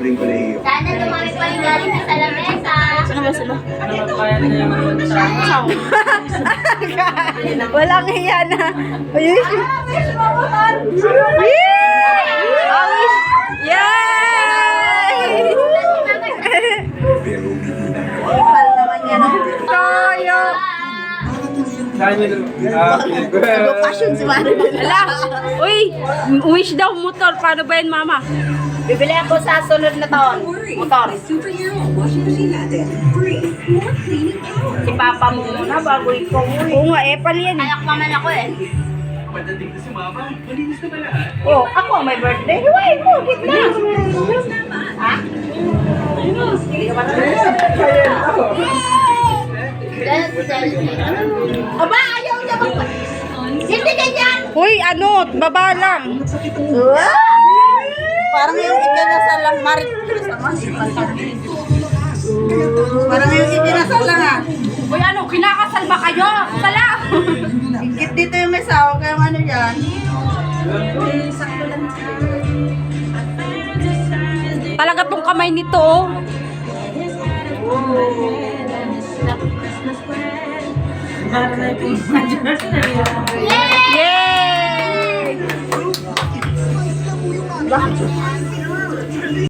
Sana dumami pa yung galing sa lamesa. Ano ba sila? Walang hiya na. Ayun. Yay! Ipal naman yan. Toyo! Passion si Mari. Ala! Uy! Wish daw motor. Paano ba yun, mama? Bibili ako sa sunod na taon. Motor. Si Papa mo muna bago ikaw. Oo nga, epal yan. Anak pa man ako eh. Oh, ako may birthday. Huwag mo, gitna. Ha? Aba, ayaw niya mag... Hindi ganyan! Uy, ano? Baba lang. Parang yung ikinasal lang, Marit. Parang yung ikinasal lang ah. Uy, ano? Kinakasal ba kayo? Sala! Ingit dito yung may sawa, kaya yung ano yan. Talaga tong kamay nito, oh. Yay!